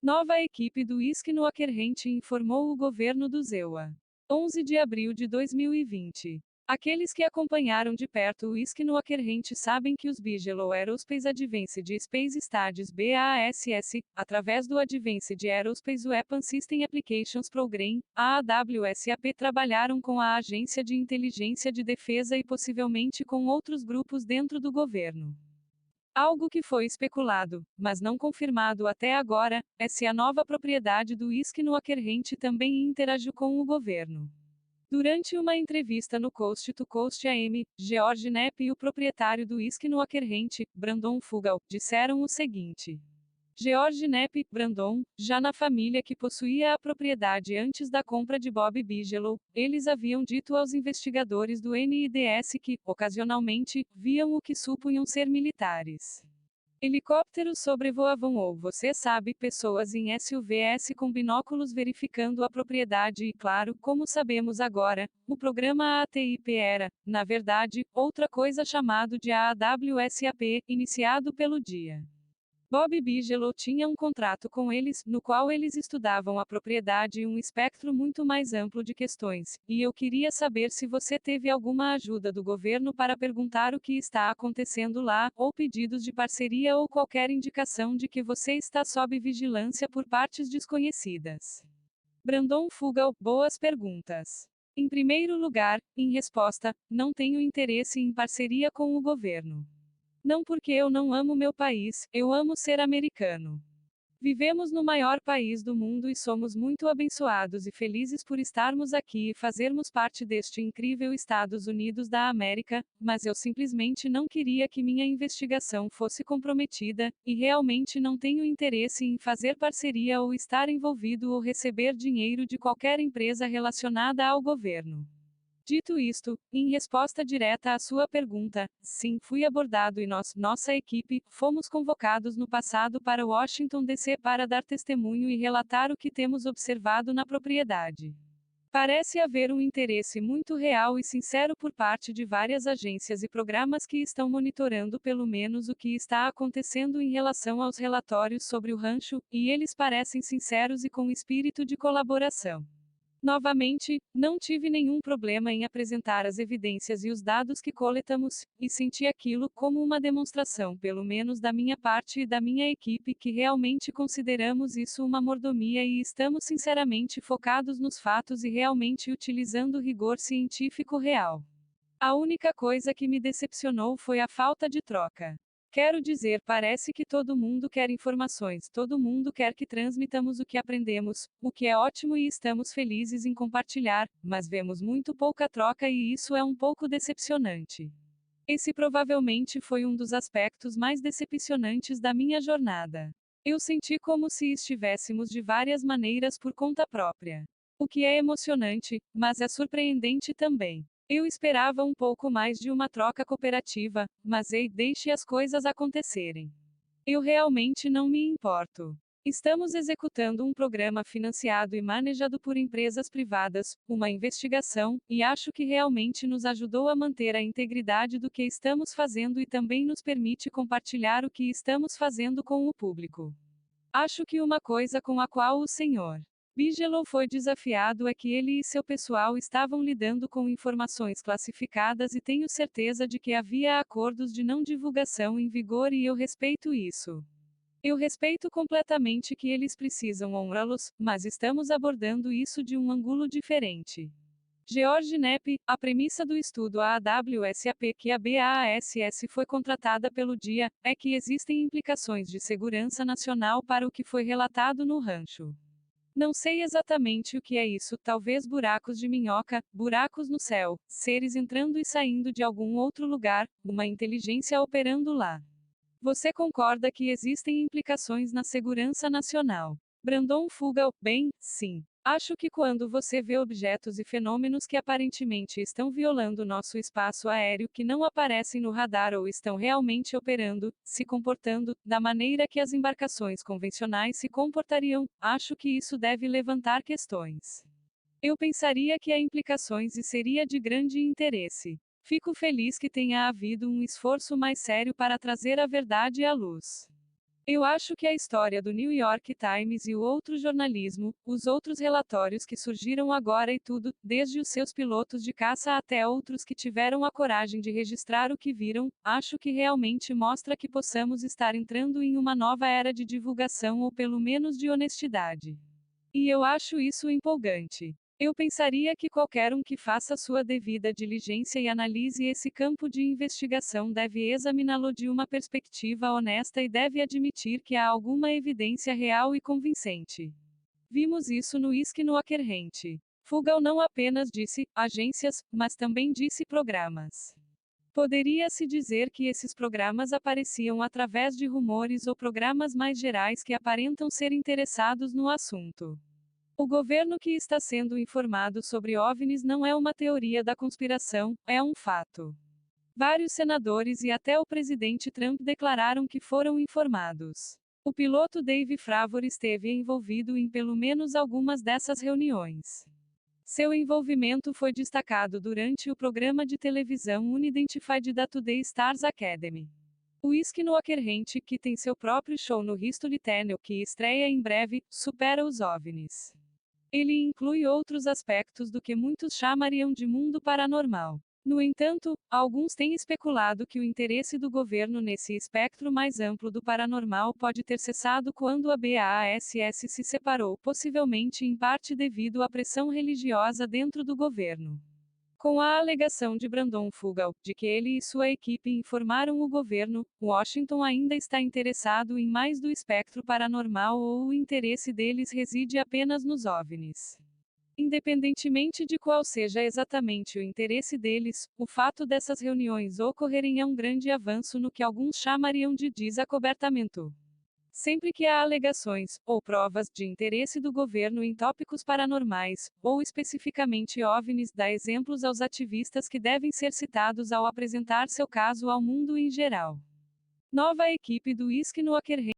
Nova equipe do Skywalker informou o governo do ZEUA. 11 de abril de 2020. Aqueles que acompanharam de perto o Skywalker sabem que os Bigelow Aerospace Advanced Space Studies BASS, através do Advanced Aerospace Weapon System Applications Program, AAWSAP, trabalharam com a Agência de Inteligência de Defesa e possivelmente com outros grupos dentro do governo. Algo que foi especulado, mas não confirmado até agora, é se a nova propriedade do Skywalker também interagiu com o governo. Durante uma entrevista no Coast to Coast AM, George Knapp e o proprietário do Skywalker, Brandon Fugal, disseram o seguinte. George Knapp, Brandon, já na família que possuía a propriedade antes da compra de Bob Bigelow, eles haviam dito aos investigadores do NIDS que, ocasionalmente, viam o que supunham ser militares. Helicópteros sobrevoavam ou, você sabe, pessoas em SUVs com binóculos verificando a propriedade e, claro, como sabemos agora, o programa ATIP era, na verdade, outra coisa chamado de AAWSAP, iniciado pelo dia. Bob Bigelow tinha um contrato com eles, no qual eles estudavam a propriedade e um espectro muito mais amplo de questões, e eu queria saber se você teve alguma ajuda do governo para perguntar o que está acontecendo lá, ou pedidos de parceria ou qualquer indicação de que você está sob vigilância por partes desconhecidas. Brandon Fugal, boas perguntas. Em primeiro lugar, em resposta, não tenho interesse em parceria com o governo. Não porque eu não amo meu país, eu amo ser americano. Vivemos no maior país do mundo e somos muito abençoados e felizes por estarmos aqui e fazermos parte deste incrível Estados Unidos da América, mas eu simplesmente não queria que minha investigação fosse comprometida, e realmente não tenho interesse em fazer parceria ou estar envolvido ou receber dinheiro de qualquer empresa relacionada ao governo. Dito isto, em resposta direta à sua pergunta, sim, fui abordado e nossa equipe, fomos convocados no passado para Washington DC para dar testemunho e relatar o que temos observado na propriedade. Parece haver um interesse muito real e sincero por parte de várias agências e programas que estão monitorando pelo menos o que está acontecendo em relação aos relatórios sobre o rancho, e eles parecem sinceros e com espírito de colaboração. Novamente, não tive nenhum problema em apresentar as evidências e os dados que coletamos, e senti aquilo como uma demonstração, pelo menos da minha parte e da minha equipe, que realmente consideramos isso uma mordomia e estamos sinceramente focados nos fatos e realmente utilizando rigor científico real. A única coisa que me decepcionou foi a falta de troca. Quero dizer, parece que todo mundo quer informações, todo mundo quer que transmitamos o que aprendemos, o que é ótimo e estamos felizes em compartilhar, mas vemos muito pouca troca e isso é um pouco decepcionante. Esse provavelmente foi um dos aspectos mais decepcionantes da minha jornada. Eu senti como se estivéssemos de várias maneiras por conta própria. O que é emocionante, mas é surpreendente também. Eu esperava um pouco mais de uma troca cooperativa, mas ei, deixe as coisas acontecerem. Eu realmente não me importo. Estamos executando um programa financiado e manejado por empresas privadas, uma investigação, e acho que realmente nos ajudou a manter a integridade do que estamos fazendo e também nos permite compartilhar o que estamos fazendo com o público. Acho que uma coisa com a qual o Sr. Bigelow foi desafiado é que ele e seu pessoal estavam lidando com informações classificadas e tenho certeza de que havia acordos de não divulgação em vigor e eu respeito isso. Eu respeito completamente que eles precisam honrá-los, mas estamos abordando isso de um ângulo diferente. George Knapp, a premissa do estudo AWSAP que a BASS foi contratada pelo dia, é que existem implicações de segurança nacional para o que foi relatado no rancho. Não sei exatamente o que é isso, talvez buracos de minhoca, buracos no céu, seres entrando e saindo de algum outro lugar, uma inteligência operando lá. Você concorda que existem implicações na segurança nacional? Brandon Fugal, bem, sim. Acho que quando você vê objetos e fenômenos que aparentemente estão violando nosso espaço aéreo que não aparecem no radar ou estão realmente operando, se comportando, da maneira que as embarcações convencionais se comportariam, acho que isso deve levantar questões. Eu pensaria que há implicações e seria de grande interesse. Fico feliz que tenha havido um esforço mais sério para trazer a verdade à luz. Eu acho que a história do New York Times e o outro jornalismo, os outros relatórios que surgiram agora e tudo, desde os seus pilotos de caça até outros que tiveram a coragem de registrar o que viram, acho que realmente mostra que possamos estar entrando em uma nova era de divulgação ou pelo menos de honestidade. E eu acho isso empolgante. Eu pensaria que qualquer um que faça sua devida diligência e analise esse campo de investigação deve examiná-lo de uma perspectiva honesta e deve admitir que há alguma evidência real e convincente. Vimos isso no Iskinoakerrente. Fugal não apenas disse agências, mas também disse programas. Poderia-se dizer que esses programas apareciam através de rumores ou programas mais gerais que aparentam ser interessados no assunto. O governo que está sendo informado sobre OVNIs não é uma teoria da conspiração, é um fato. Vários senadores e até o presidente Trump declararam que foram informados. O piloto Dave Fravor esteve envolvido em pelo menos algumas dessas reuniões. Seu envolvimento foi destacado durante o programa de televisão Unidentified da Today Stars Academy. O Iskinoakerrente, que tem seu próprio show no History Channel que estreia em breve, supera os OVNIs. Ele inclui outros aspectos do que muitos chamariam de mundo paranormal. No entanto, alguns têm especulado que o interesse do governo nesse espectro mais amplo do paranormal pode ter cessado quando a BASS se separou, possivelmente em parte devido à pressão religiosa dentro do governo. Com a alegação de Brandon Fugal, de que ele e sua equipe informaram o governo, Washington ainda está interessado em mais do espectro paranormal ou o interesse deles reside apenas nos OVNIs. Independentemente de qual seja exatamente o interesse deles, o fato dessas reuniões ocorrerem é um grande avanço no que alguns chamariam de desacobertamento. Sempre que há alegações, ou provas, de interesse do governo em tópicos paranormais, ou especificamente OVNIs, dá exemplos aos ativistas que devem ser citados ao apresentar seu caso ao mundo em geral. Nova equipe do Iskinoakerrente